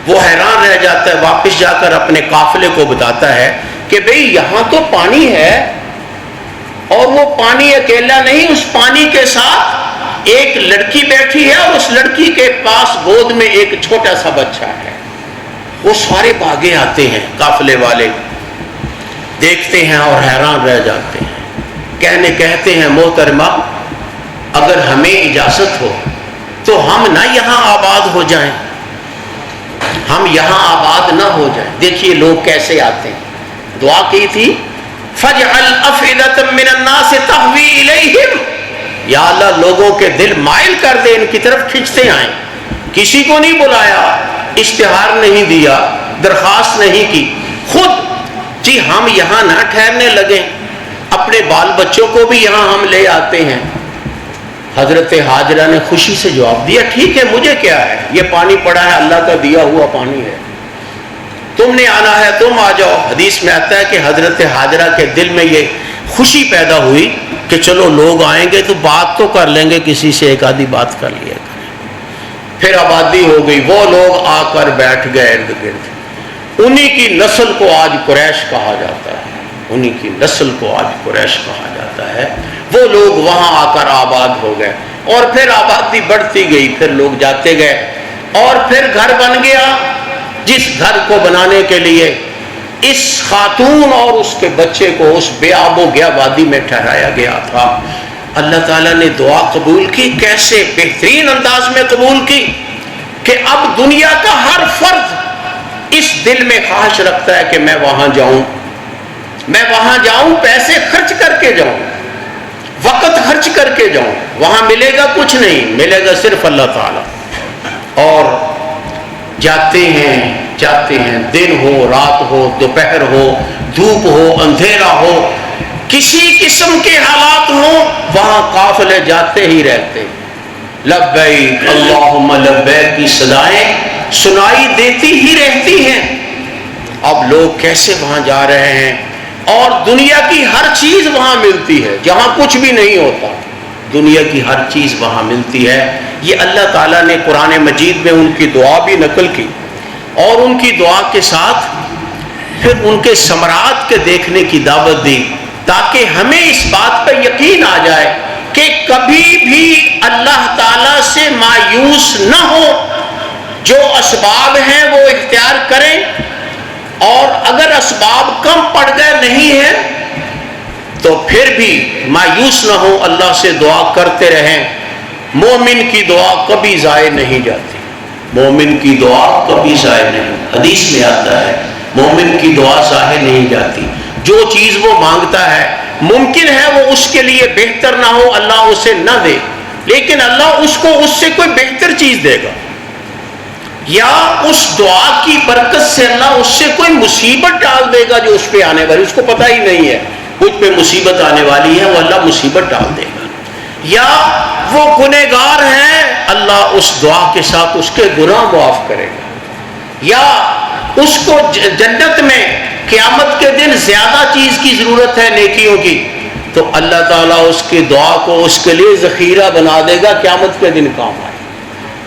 A: وہ حیران رہ جاتا ہے، واپس جا کر اپنے قافلے کو بتاتا ہے کہ بھئی یہاں تو پانی ہے، اور وہ پانی اکیلا نہیں، اس پانی کے ساتھ ایک لڑکی بیٹھی ہے، اور اس لڑکی کے پاس گود میں ایک چھوٹا سا بچہ ہے۔ وہ سارے بھاگے آتے ہیں، قافلے والے دیکھتے ہیں اور حیران رہ جاتے ہیں، کہتے ہیں محترمہ اگر ہمیں اجازت ہو تو ہم نہ یہاں آباد ہو جائیں، ہم یہاں آباد نہ ہو جائیں۔ دیکھیے لوگ کیسے آتے ہیں، دعا کی تھی فَجْعَلْ أَفْئِدَةً مِّنَ النَّاسِ تَهْوِي إِلَيْهِمْ، یا اللہ لوگوں کے دل مائل کر دے، ان کی طرف کھنچتے آئیں. کسی کو نہیں بلایا، اشتہار نہیں دیا، درخواست نہیں کی، خود جی ہم یہاں نہ ٹھہرنے لگیں، اپنے بال بچوں کو بھی یہاں ہم لے آتے ہیں. حضرت ہاجرہ نے خوشی سے جواب دیا ٹھیک ہے مجھے کیا ہے، یہ پانی پڑا ہے اللہ کا دیا ہوا پانی ہے، تم نے آنا ہے تم آ جاؤ. حدیث میں آتا ہے کہ حضرت ہاجرہ کے دل میں یہ خوشی پیدا ہوئی کہ چلو لوگ آئیں گے تو بات تو کر لیں گے، کسی سے ایک آدھی بات کر لیا کریں. پھر آبادی ہو گئی، وہ لوگ آ کر بیٹھ گئے ارد گرد. انہی کی نسل کو آج قریش کہا جاتا ہے، انہی کی نسل کو آج قریش کہا جاتا ہے. وہ لوگ وہاں آ کر آباد ہو گئے اور پھر آبادی بڑھتی گئی، پھر لوگ جاتے گئے اور پھر گھر بن گیا. جس گھر کو بنانے کے لیے اس خاتون اور اس کے بچے کو اس بے آب و گیا وادی میں ٹھہرایا گیا تھا، اللہ تعالیٰ نے دعا قبول کی. کیسے بہترین انداز میں قبول کی کہ اب دنیا کا ہر فرد اس دل میں خواہش رکھتا ہے کہ میں وہاں جاؤں، میں وہاں جاؤں، پیسے خرچ کر کے جاؤں، وقت خرچ کر کے جاؤں. وہاں ملے گا کچھ نہیں، ملے گا صرف اللہ تعالیٰ. اور جاتے ہیں، دن ہو رات ہو، دوپہر ہو دھوپ ہو اندھیرا ہو، کسی قسم کے حالات ہوں، وہاں قافلے جاتے ہی رہتے. لبیک اللہم لبیک کی صدائیں سنائی دیتی ہی رہتی ہیں. اب لوگ کیسے وہاں جا رہے ہیں اور دنیا کی ہر چیز وہاں ملتی ہے، جہاں کچھ بھی نہیں ہوتا دنیا کی ہر چیز وہاں ملتی ہے. یہ اللہ تعالیٰ نے قرآن مجید میں ان کی دعا بھی نقل کی اور ان کی دعا کے ساتھ پھر ان کے ثمرات کے دیکھنے کی دعوت دی، تاکہ ہمیں اس بات پر یقین آ جائے کہ کبھی بھی اللہ تعالیٰ سے مایوس نہ ہو. جو اسباب ہیں وہ اختیار کریں، اور اگر اسباب کم پڑ گئے نہیں ہیں تو پھر بھی مایوس نہ ہو، اللہ سے دعا کرتے رہیں. مومن کی دعا کبھی ضائع نہیں جاتی، مومن کی دعا کبھی ضائع نہیں. حدیث میں آتا ہے مومن کی دعا ضائع نہیں جاتی. جو چیز وہ مانگتا ہے ممکن ہے وہ اس کے لیے بہتر نہ ہو، اللہ اسے نہ دے، لیکن اللہ اس کو اس سے کوئی بہتر چیز دے گا، یا اس دعا کی برکت سے اللہ اس سے کوئی مصیبت ڈال دے گا جو اس پہ آنے والی، اس کو پتہ ہی نہیں ہے کچھ پہ مصیبت آنے والی ہے، وہ اللہ مصیبت ڈال دے گا. یا وہ گنہگار ہے، اللہ اس دعا کے ساتھ اس کے گناہ معاف کرے گا. یا اس کو جنت میں قیامت کے دن زیادہ چیز کی ضرورت ہے نیکیوں کی، تو اللہ تعالیٰ اس کی دعا کو اس کے لیے ذخیرہ بنا دے گا، قیامت کے دن کام آئے.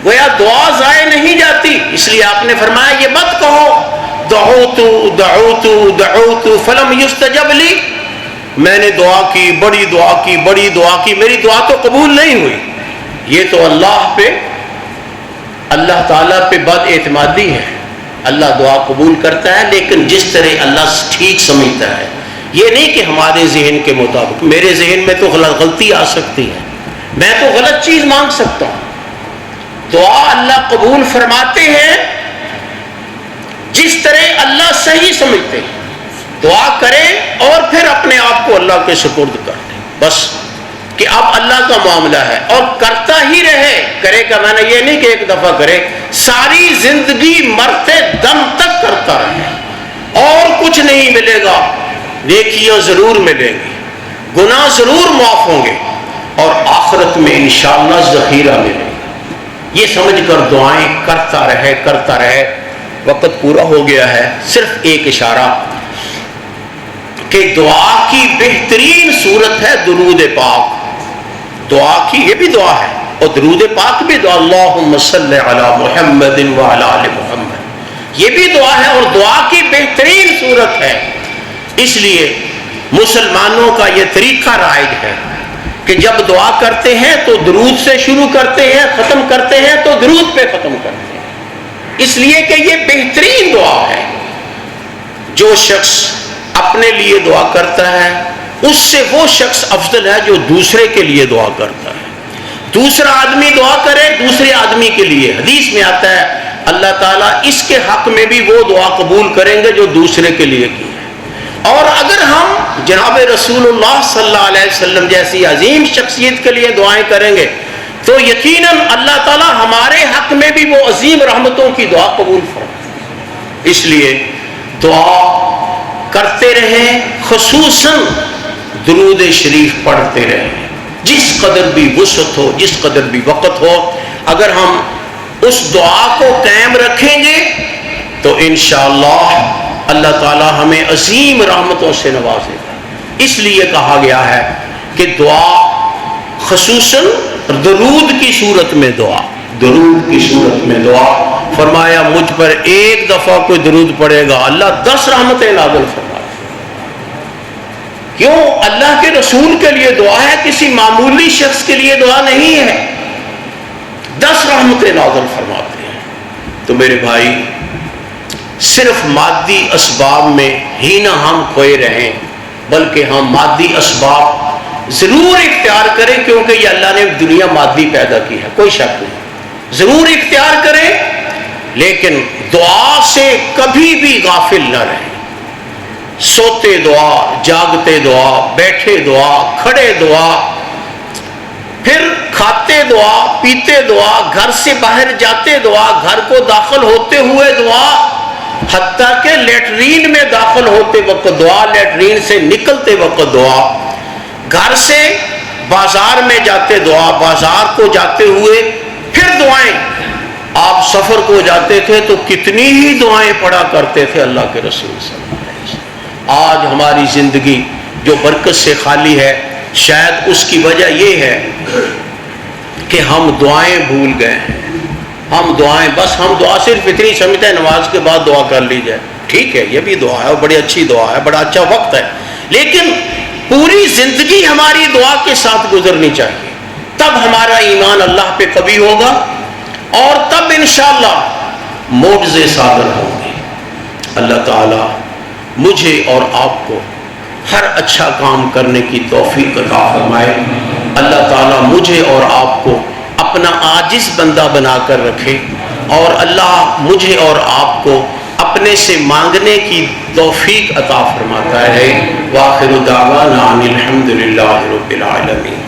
A: گویا دعا ضائع نہیں جاتی. اس لیے آپ نے فرمایا یہ مت کہو دعوت فلم یستجب لی، میں نے دعا کی، بڑی دعا کی، میری دعا تو قبول نہیں ہوئی. یہ تو اللہ تعالیٰ پہ بد اعتمادی ہے. اللہ دعا قبول کرتا ہے لیکن جس طرح اللہ ٹھیک سمجھتا ہے، یہ نہیں کہ ہمارے ذہن کے مطابق. میرے ذہن میں تو غلطی آ سکتی ہے، میں تو غلط چیز مانگ سکتا ہوں. دعا اللہ قبول فرماتے ہیں جس طرح اللہ صحیح سمجھتے ہیں. دعا کریں اور پھر اپنے آپ کو اللہ کے سپرد کر دیں، بس کہ اب اللہ کا معاملہ ہے، اور کرتا ہی رہے. کرے کا میں نے یہ نہیں کہ ایک دفعہ کرے، ساری زندگی مرتے دم تک کرتا رہے. اور کچھ نہیں ملے گا، نیکیاں ضرور ملیں گی، گناہ ضرور معاف ہوں گے، اور آخرت میں انشاءاللہ ذخیرہ ملے گا. یہ سمجھ کر دعائیں کرتا رہے. وقت پورا ہو گیا ہے، صرف ایک اشارہ کہ دعا کی بہترین صورت ہے درود پاک. دعا کی یہ بھی دعا ہے اور درود پاک بھی دعا، اللہم صلی علی محمد وعلی آل محمد، یہ بھی دعا ہے اور دعا کی بہترین صورت ہے. اس لیے مسلمانوں کا یہ طریقہ رائج ہے کہ جب دعا کرتے ہیں تو درود سے شروع کرتے ہیں، ختم کرتے ہیں تو درود پہ ختم کرتے ہیں، اس لیے کہ یہ بہترین دعا ہے. جو شخص اپنے لیے دعا کرتا ہے اس سے وہ شخص افضل ہے جو دوسرے کے لیے دعا کرتا ہے. دوسرا آدمی دعا کرے دوسرے آدمی کے لیے، حدیث میں آتا ہے اللہ تعالیٰ اس کے حق میں بھی وہ دعا قبول کریں گے جو دوسرے کے لیے کی ہے. اور اگر ہم جناب رسول اللہ صلی اللہ علیہ وسلم جیسی عظیم شخصیت کے لیے دعائیں کریں گے تو یقیناً اللہ تعالیٰ ہمارے حق میں بھی وہ عظیم رحمتوں کی دعا قبول فرمائے۔ اس لیے دعا کرتے رہیں، خصوصاً درود شریف پڑھتے رہیں، جس قدر بھی وسعت ہو، جس قدر بھی وقت ہو، اگر ہم اس دعا کو قائم رکھیں گے تو انشاءاللہ اللہ تعالیٰ ہمیں عظیم رحمتوں سے نوازے گا۔ اس لیے کہا گیا ہے کہ دعا خصوصاً درود کی صورت میں دعا، درود کی صورت میں دعا، فرمایا مجھ پر ایک دفعہ کوئی درود پڑے گا اللہ 10 رحمتیں نازل فرمائے۔ کیوں؟ اللہ کے رسول کے لیے دعا ہے، کسی معمولی شخص کے لیے دعا نہیں ہے، 10 رحمتیں نازل فرماتے ہیں۔ تو میرے بھائی، صرف مادی اسباب میں ہی نہ ہم کھوئے رہیں، بلکہ ہم مادی اسباب ضرور اختیار کریں، کیونکہ یہ اللہ نے دنیا مادی پیدا کی ہے، کوئی شک نہیں، ضرور اختیار کریں، لیکن دعا سے کبھی بھی غافل نہ رہیں۔ سوتے دعا، جاگتے دعا، بیٹھے دعا، کھڑے دعا، پھر کھاتے دعا، پیتے دعا، گھر سے باہر جاتے دعا، گھر کو داخل ہوتے ہوئے دعا، حتیٰ کہ لیٹرین میں داخل ہوتے وقت دعا، لیٹرین سے نکلتے وقت دعا، گھر سے بازار میں جاتے دعا، بازار کو جاتے ہوئے پھر دعائیں۔ آپ سفر کو جاتے تھے تو کتنی ہی دعائیں پڑھا کرتے تھے اللہ کے رسول صلی اللہ علیہ وسلم۔ آج ہماری زندگی جو برکت سے خالی ہے، شاید اس کی وجہ یہ ہے کہ ہم دعائیں بھول گئے ہیں۔ ہم دعائیں، بس ہم دعا صرف اتنی سمجھتے ہیں نماز کے بعد دعا کر لی جائے، ٹھیک ہے، یہ بھی دعا ہے اور بڑی اچھی دعا ہے، بڑا اچھا وقت ہے، لیکن پوری زندگی ہماری دعا کے ساتھ گزرنی چاہیے، تب ہمارا ایمان اللہ پہ قوی ہوگا اور تب انشاءاللہ معجزے صادر ہوں گے۔ اللہ تعالیٰ مجھے اور آپ کو ہر اچھا کام کرنے کی توفیق عطا فرمائے۔ اللہ تعالیٰ مجھے اور آپ کو اپنا عاجز بندہ بنا کر رکھے، اور اللہ مجھے اور آپ کو اپنے سے مانگنے کی توفیق عطا فرماتا ہے۔ وآخر دعوانا ان الحمد للہ رب العالمین۔